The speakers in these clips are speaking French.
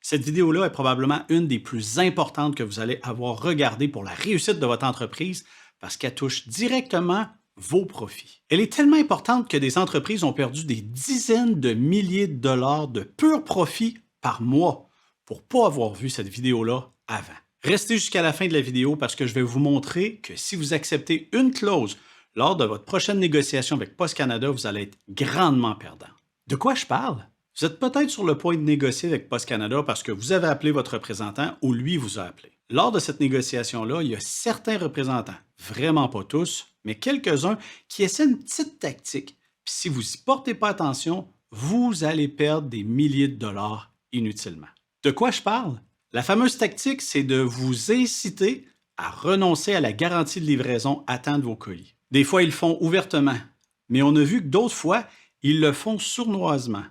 Cette vidéo-là est probablement une des plus importantes que vous allez avoir regardées pour la réussite de votre entreprise parce qu'elle touche directement vos profits. Elle est tellement importante que des entreprises ont perdu des dizaines de milliers de dollars de pur profit par mois pour ne pas avoir vu cette vidéo-là avant. Restez jusqu'à la fin de la vidéo parce que je vais vous montrer que si vous acceptez une clause lors de votre prochaine négociation avec Post Canada, vous allez être grandement perdant. De quoi je parle? Vous êtes peut-être sur le point de négocier avec Post Canada parce que vous avez appelé votre représentant ou lui vous a appelé. Lors de cette négociation-là, il y a certains représentants, vraiment pas tous, mais quelques-uns, qui essaient une petite tactique. Puis si vous n'y portez pas attention, vous allez perdre des milliers de dollars inutilement. De quoi je parle? La fameuse tactique, c'est de vous inciter à renoncer à la garantie de livraison à temps de vos colis. Des fois, ils le font ouvertement, mais on a vu que d'autres fois, ils le font sournoisement,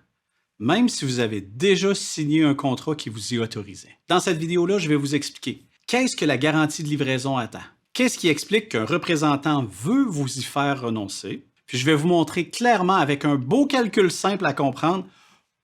même si vous avez déjà signé un contrat qui vous y autorisait. Dans cette vidéo-là, je vais vous expliquer qu'est-ce que la garantie de livraison à temps, qu'est-ce qui explique qu'un représentant veut vous y faire renoncer, puis je vais vous montrer clairement avec un beau calcul simple à comprendre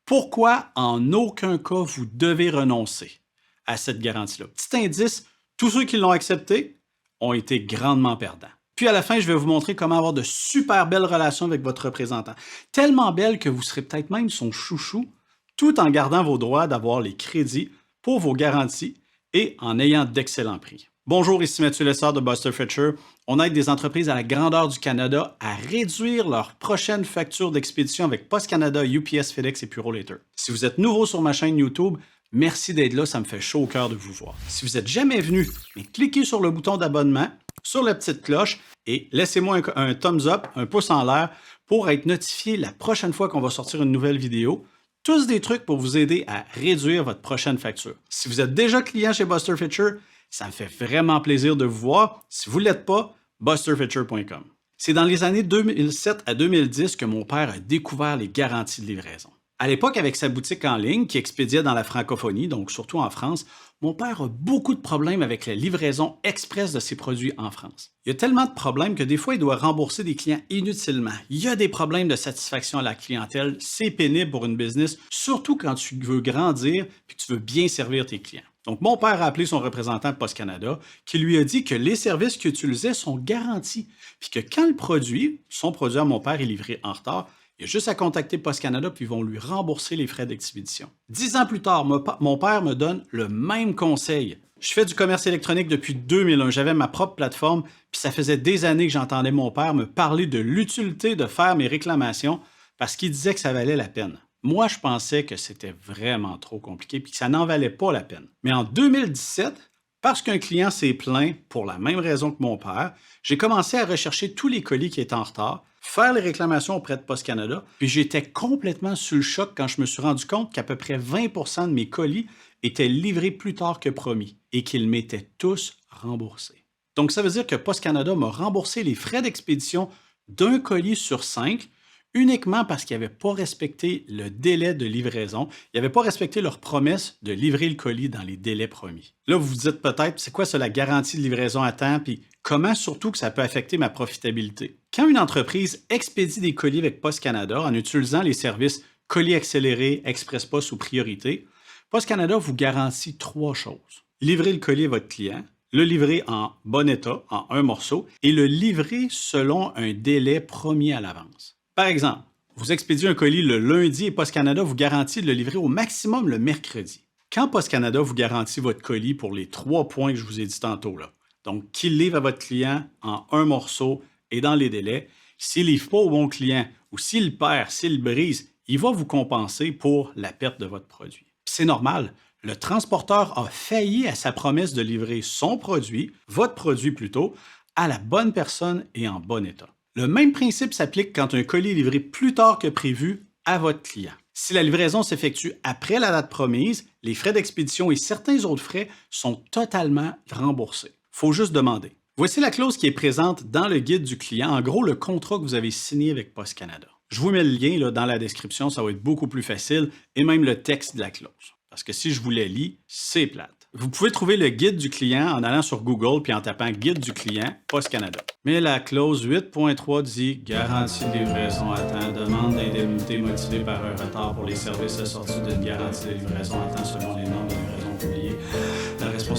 pourquoi en aucun cas vous devez renoncer à cette garantie-là. Petit indice, tous ceux qui l'ont accepté ont été grandement perdants. Puis à la fin, je vais vous montrer comment avoir de super belles relations avec votre représentant. Tellement belles que vous serez peut-être même son chouchou, tout en gardant vos droits d'avoir les crédits pour vos garanties et en ayant d'excellents prix. Bonjour, ici Mathieu Lessard de Buster Fetcher. On aide des entreprises à la grandeur du Canada à réduire leurs prochaines factures d'expédition avec Post Canada, UPS, FedEx et Purolator. Si vous êtes nouveau sur ma chaîne YouTube, merci d'être là, ça me fait chaud au cœur de vous voir. Si vous n'êtes jamais venu, cliquez sur le bouton d'abonnement, sur la petite cloche et laissez-moi un thumbs up, un pouce en l'air pour être notifié la prochaine fois qu'on va sortir une nouvelle vidéo. Tous des trucs pour vous aider à réduire votre prochaine facture. Si vous êtes déjà client chez Buster Fetcher, ça me fait vraiment plaisir de vous voir. Si vous ne l'êtes pas, busterfetcher.com. C'est dans les années 2007 à 2010 que mon père a découvert les garanties de livraison. À l'époque, avec sa boutique en ligne qui expédiait dans la francophonie, donc surtout en France, mon père a beaucoup de problèmes avec la livraison express de ses produits en France. Il y a tellement de problèmes que des fois, il doit rembourser des clients inutilement. Il y a des problèmes de satisfaction à la clientèle. C'est pénible pour une business, surtout quand tu veux grandir et que tu veux bien servir tes clients. Donc, mon père a appelé son représentant Post Canada qui lui a dit que les services qu'il utilisait sont garantis, puis que quand le produit, son produit à mon père est livré en retard, il a juste à contacter Post Canada puis ils vont lui rembourser les frais d'expédition. 10 ans plus tard, mon père me donne le même conseil. Je fais du commerce électronique depuis 2001. J'avais ma propre plateforme puis ça faisait des années que j'entendais mon père me parler de l'utilité de faire mes réclamations parce qu'il disait que ça valait la peine. Moi, je pensais que c'était vraiment trop compliqué puis que ça n'en valait pas la peine. Mais en 2017, parce qu'un client s'est plaint pour la même raison que mon père, j'ai commencé à rechercher tous les colis qui étaient en retard, faire les réclamations auprès de Post Canada, puis j'étais complètement sous le choc quand je me suis rendu compte qu'à peu près 20% de mes colis étaient livrés plus tard que promis et qu'ils m'étaient tous remboursés. Donc ça veut dire que Post Canada m'a remboursé les frais d'expédition d'un colis sur 5 uniquement parce qu'ils n'avaient pas respecté le délai de livraison, ils n'avaient pas respecté leur promesse de livrer le colis dans les délais promis. Là, vous vous dites peut-être, c'est quoi ça, la garantie de livraison à temps, puis comment surtout que ça peut affecter ma profitabilité? Quand une entreprise expédie des colis avec Post Canada en utilisant les services colis accélérés, Express Post ou Priorité, Post Canada vous garantit 3 choses. Livrer le colis à votre client, le livrer en bon état, en un morceau, et le livrer selon un délai promis à l'avance. Par exemple, vous expédiez un colis le lundi et Post Canada vous garantit de le livrer au maximum le mercredi. Quand Post Canada vous garantit votre colis pour les 3 points que je vous ai dit tantôt, là, donc qu'il livre à votre client en un morceau et dans les délais, s'il ne livre pas au bon client ou s'il perd, s'il brise, il va vous compenser pour la perte de votre produit. C'est normal, le transporteur a failli à sa promesse de livrer son produit, votre produit plutôt, à la bonne personne et en bon état. Le même principe s'applique quand un colis est livré plus tard que prévu à votre client. Si la livraison s'effectue après la date promise, les frais d'expédition et certains autres frais sont totalement remboursés. Il faut juste demander. Voici la clause qui est présente dans le guide du client, en gros le contrat que vous avez signé avec Post Canada. Je vous mets le lien là, dans la description, ça va être beaucoup plus facile, et même le texte de la clause. Parce que si je vous la lis, c'est plate. Vous pouvez trouver le guide du client en allant sur Google puis en tapant guide du client Post Canada. Mais la clause 8.3 dit garantie de livraison à temps, demande d'indemnité motivée par un retard pour les services assortis d'une garantie de livraison à temps selon les normes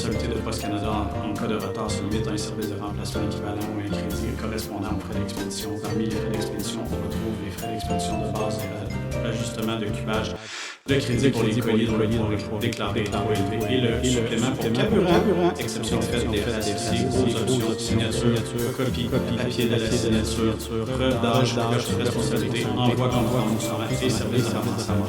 responsabilité de Post Canada en cas de retard se limite à un service de remplacement équivalent ou un crédit correspondant aux frais d'expédition. Parmi les frais d'expédition, on retrouve les frais d'expédition de base et l'ajustement de cubage de crédit pour les colis pour déclarer trop élevé et le supplément pour carburant, exception faite des frais associés aux options signature, copie, papier de la signature, preuve d'âge, de responsabilité, envoi consommateur et service de remboursement.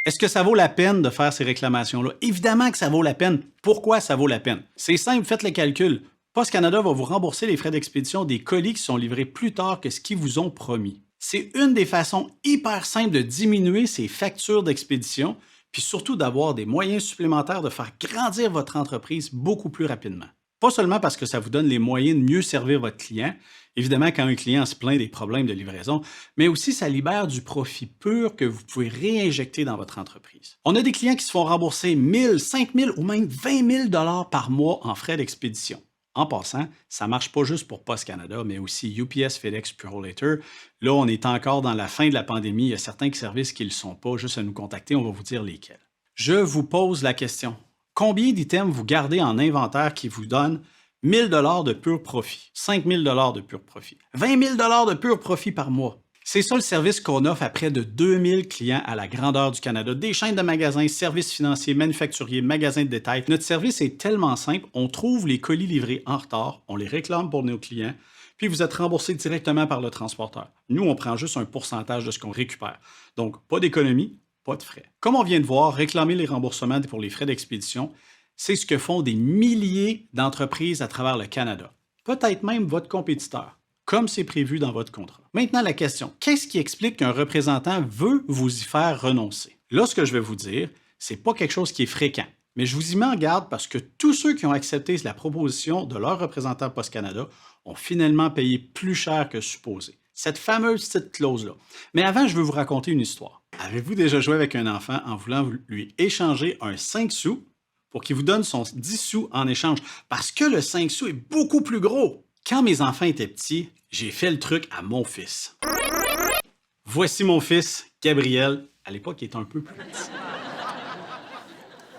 Est-ce que ça vaut la peine de faire ces réclamations-là? Évidemment que ça vaut la peine. Pourquoi ça vaut la peine? C'est simple, faites le calcul. Post Canada va vous rembourser les frais d'expédition des colis qui sont livrés plus tard que ce qu'ils vous ont promis. C'est une des façons hyper simples de diminuer ces factures d'expédition, puis surtout d'avoir des moyens supplémentaires de faire grandir votre entreprise beaucoup plus rapidement. Pas seulement parce que ça vous donne les moyens de mieux servir votre client, évidemment quand un client se plaint des problèmes de livraison, mais aussi ça libère du profit pur que vous pouvez réinjecter dans votre entreprise. On a des clients qui se font rembourser 1 000, 5 000 ou même 20 000 par mois en frais d'expédition. En passant, ça ne marche pas juste pour Post Canada, mais aussi UPS, FedEx, Purolator. Là, on est encore dans la fin de la pandémie. Il y a certains services qui ne le sont pas. Juste à nous contacter, on va vous dire lesquels. Je vous pose la question. Combien d'items vous gardez en inventaire qui vous donnent 1 000 $ de pur profit, 5 000 $ de pur profit, 20 000 $ de pur profit par mois? C'est ça le service qu'on offre à près de 2000 clients à la grandeur du Canada. Des chaînes de magasins, services financiers, manufacturiers, magasins de détail. Notre service est tellement simple, on trouve les colis livrés en retard, on les réclame pour nos clients, puis vous êtes remboursé directement par le transporteur. Nous, on prend juste un pourcentage de ce qu'on récupère. Donc, pas d'économie, pas de frais. Comme on vient de voir, réclamer les remboursements pour les frais d'expédition, c'est ce que font des milliers d'entreprises à travers le Canada. Peut-être même votre compétiteur, comme c'est prévu dans votre contrat. Maintenant, la question, qu'est-ce qui explique qu'un représentant veut vous y faire renoncer? Là, ce que je vais vous dire, c'est pas quelque chose qui est fréquent, mais je vous y mets en garde parce que tous ceux qui ont accepté la proposition de leur représentant Post Canada ont finalement payé plus cher que supposé. Cette fameuse petite clause-là. Mais avant, je veux vous raconter une histoire. Avez-vous déjà joué avec un enfant en voulant lui échanger un 5 sous pour qu'il vous donne son 10 sous en échange? Parce que le 5 sous est beaucoup plus gros. Quand mes enfants étaient petits, j'ai fait le truc à mon fils. Voici mon fils, Gabriel. À l'époque, il était un peu plus petit.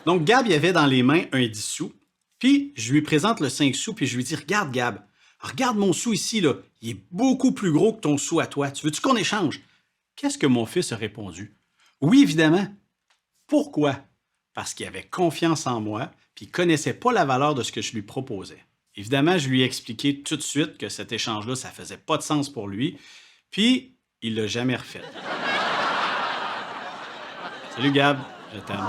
Donc, Gab, il avait dans les mains un 10 sous. Puis, je lui présente le 5 sous, puis je lui dis, regarde, Gab, regarde mon sou ici, là. Il est beaucoup plus gros que ton sou à toi. Tu veux-tu qu'on échange? Qu'est-ce que mon fils a répondu? Oui, évidemment. Pourquoi? Parce qu'il avait confiance en moi, puis il ne connaissait pas la valeur de ce que je lui proposais. Évidemment, je lui ai expliqué tout de suite que cet échange-là, ça faisait pas de sens pour lui, puis il l'a jamais refait. Salut Gab, je t'aime.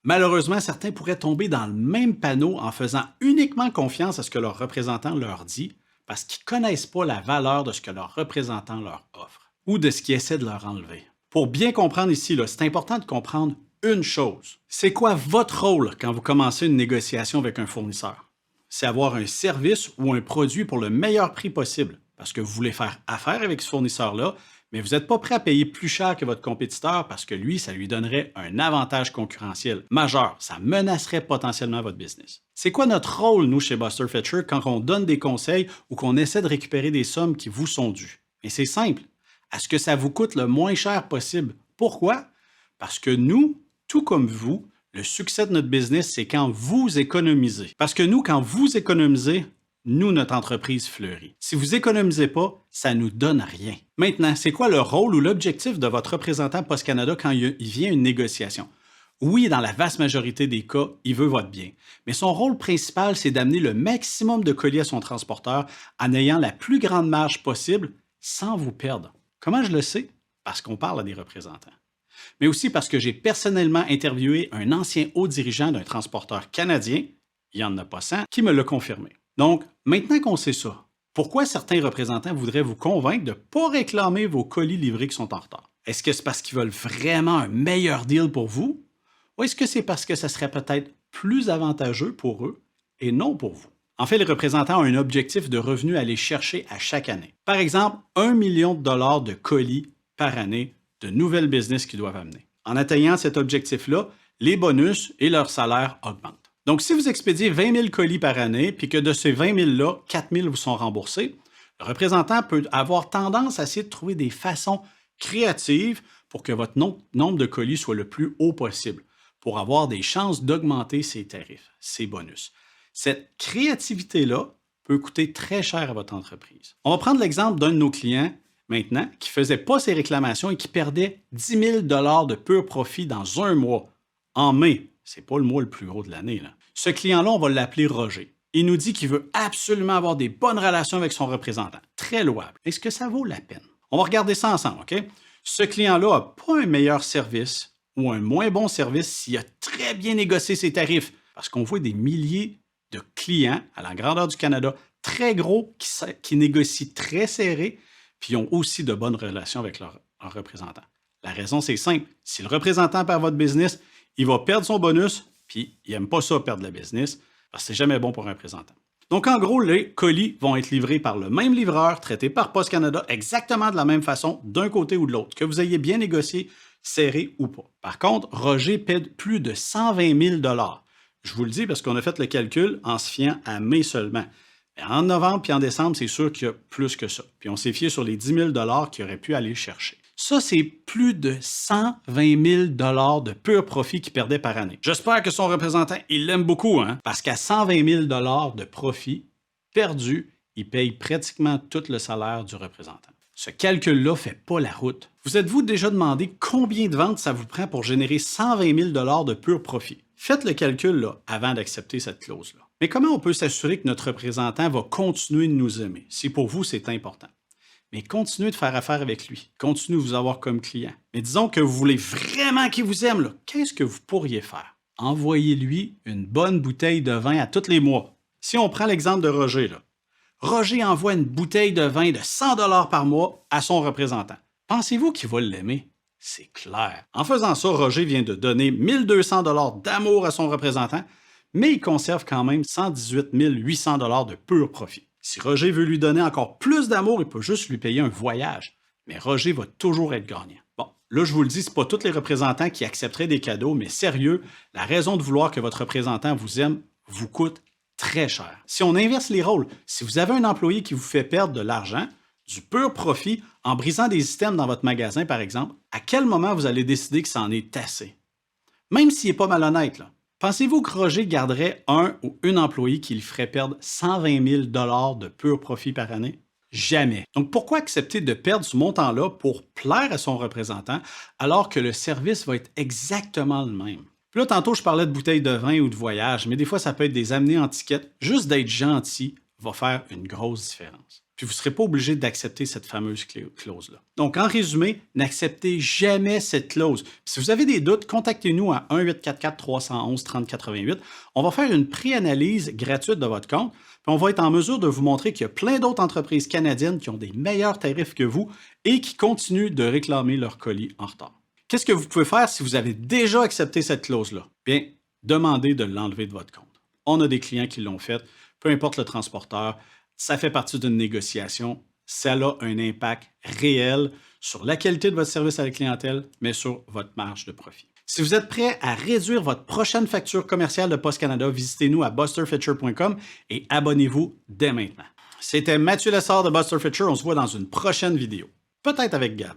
Malheureusement, certains pourraient tomber dans le même panneau en faisant uniquement confiance à ce que leur représentant leur dit parce qu'ils ne connaissent pas la valeur de ce que leur représentant leur offre ou de ce qu'il essaie de leur enlever. Pour bien comprendre ici, c'est important de comprendre une chose. C'est quoi votre rôle quand vous commencez une négociation avec un fournisseur? C'est avoir un service ou un produit pour le meilleur prix possible parce que vous voulez faire affaire avec ce fournisseur-là, mais vous n'êtes pas prêt à payer plus cher que votre compétiteur parce que lui, ça lui donnerait un avantage concurrentiel majeur. Ça menacerait potentiellement votre business. C'est quoi notre rôle, nous, chez Buster Fetcher, quand on donne des conseils ou qu'on essaie de récupérer des sommes qui vous sont dues? Et c'est simple. À ce que ça vous coûte le moins cher possible. Pourquoi? Parce que nous, tout comme vous, le succès de notre business, c'est quand vous économisez. Parce que nous, quand vous économisez, nous, notre entreprise fleurit. Si vous économisez pas, ça nous donne rien. Maintenant, c'est quoi le rôle ou l'objectif de votre représentant Post Canada quand il vient une négociation? Oui, dans la vaste majorité des cas, il veut votre bien. Mais son rôle principal, c'est d'amener le maximum de colis à son transporteur en ayant la plus grande marge possible sans vous perdre. Comment je le sais? Parce qu'on parle à des représentants. Mais aussi parce que j'ai personnellement interviewé un ancien haut dirigeant d'un transporteur canadien, il n'y en a pas 100, qui me l'a confirmé. Donc, maintenant qu'on sait ça, pourquoi certains représentants voudraient vous convaincre de ne pas réclamer vos colis livrés qui sont en retard? Est-ce que c'est parce qu'ils veulent vraiment un meilleur deal pour vous? Ou est-ce que c'est parce que ça serait peut-être plus avantageux pour eux et non pour vous? En fait, les représentants ont un objectif de revenu à aller chercher à chaque année. Par exemple, 1 million de dollars de colis par année de nouvelles business qu'ils doivent amener. En atteignant cet objectif-là, les bonus et leur salaire augmentent. Donc, si vous expédiez 20 000 colis par année, puis que de ces 20 000-là, 4 000 vous sont remboursés, le représentant peut avoir tendance à essayer de trouver des façons créatives pour que votre nombre de colis soit le plus haut possible, pour avoir des chances d'augmenter ses tarifs, ses bonus. Cette créativité-là peut coûter très cher à votre entreprise. On va prendre l'exemple d'un de nos clients maintenant qui ne faisait pas ses réclamations et qui perdait 10 000 de pur profit dans un mois. En mai, ce n'est pas le mois le plus gros de l'année. Ce client-là, on va l'appeler Roger. Il nous dit qu'il veut absolument avoir des bonnes relations avec son représentant. Très louable. Est-ce que ça vaut la peine? On va regarder ça ensemble, OK? Ce client-là n'a pas un meilleur service ou un moins bon service s'il a très bien négocié ses tarifs. Parce qu'on voit des milliers de clients à la grandeur du Canada, très gros, qui négocient très serré, puis ont aussi de bonnes relations avec leur représentant. La raison, c'est simple. Si le représentant perd votre business, il va perdre son bonus, puis il n'aime pas ça, perdre la business, parce que c'est jamais bon pour un représentant. Donc, en gros, les colis vont être livrés par le même livreur, traités par Post Canada, exactement de la même façon, d'un côté ou de l'autre, que vous ayez bien négocié, serré ou pas. Par contre, Roger paie plus de 120 000 $. Je vous le dis parce qu'on a fait le calcul en se fiant à mai seulement. Mais en novembre puis en décembre, c'est sûr qu'il y a plus que ça. Puis on s'est fié sur les 10 000 $ qu'il aurait pu aller chercher. Ça, c'est plus de 120 000 $ de pur profit qu'il perdait par année. J'espère que son représentant, il l'aime beaucoup, hein? Parce qu'à 120 000 $ de profit perdu, il paye pratiquement tout le salaire du représentant. Ce calcul-là ne fait pas la route. Vous êtes-vous déjà demandé combien de ventes ça vous prend pour générer 120 000 $ de pur profit? Faites le calcul là, avant d'accepter cette clause-là. Mais comment on peut s'assurer que notre représentant va continuer de nous aimer? Si pour vous, c'est important. Mais continuez de faire affaire avec lui. Continuez de vous avoir comme client. Mais disons que vous voulez vraiment qu'il vous aime, là. Qu'est-ce que vous pourriez faire? Envoyez-lui une bonne bouteille de vin à tous les mois. Si on prend l'exemple de Roger, là. Roger envoie une bouteille de vin de 100 $ par mois à son représentant. Pensez-vous qu'il va l'aimer? C'est clair. En faisant ça, Roger vient de donner 1 200 $ d'amour à son représentant, mais il conserve quand même 118 800 $ de pur profit. Si Roger veut lui donner encore plus d'amour, il peut juste lui payer un voyage. Mais Roger va toujours être gagnant. Bon, là, je vous le dis, ce n'est pas tous les représentants qui accepteraient des cadeaux, mais sérieux, la raison de vouloir que votre représentant vous aime vous coûte très cher. Si on inverse les rôles, si vous avez un employé qui vous fait perdre de l'argent, du pur profit, en brisant des items dans votre magasin, par exemple, à quel moment vous allez décider que c'en est assez? Même s'il n'est pas malhonnête, là. Pensez-vous que Roger garderait un ou une employée qui lui ferait perdre 120 000 $ de pur profit par année? Jamais. Donc, pourquoi accepter de perdre ce montant-là pour plaire à son représentant alors que le service va être exactement le même? Puis là, tantôt, je parlais de bouteilles de vin ou de voyage, mais des fois, ça peut être des amenés en ticket. Juste d'être gentil va faire une grosse différence. Puis vous ne serez pas obligé d'accepter cette fameuse clause-là. Donc, en résumé, n'acceptez jamais cette clause. Puis si vous avez des doutes, contactez-nous à 1-844-311-3088. On va faire une pré-analyse gratuite de votre compte, puis on va être en mesure de vous montrer qu'il y a plein d'autres entreprises canadiennes qui ont des meilleurs tarifs que vous et qui continuent de réclamer leurs colis en retard. Qu'est-ce que vous pouvez faire si vous avez déjà accepté cette clause-là? Bien, demandez de l'enlever de votre compte. On a des clients qui l'ont fait, peu importe le transporteur. Ça fait partie d'une négociation. Ça a un impact réel sur la qualité de votre service à la clientèle, mais sur votre marge de profit. Si vous êtes prêt à réduire votre prochaine facture commerciale de Post Canada, visitez-nous à busterfitcher.com et abonnez-vous dès maintenant. C'était Mathieu Lessard de Buster Fitcher. On se voit dans une prochaine vidéo. Peut-être avec Gab.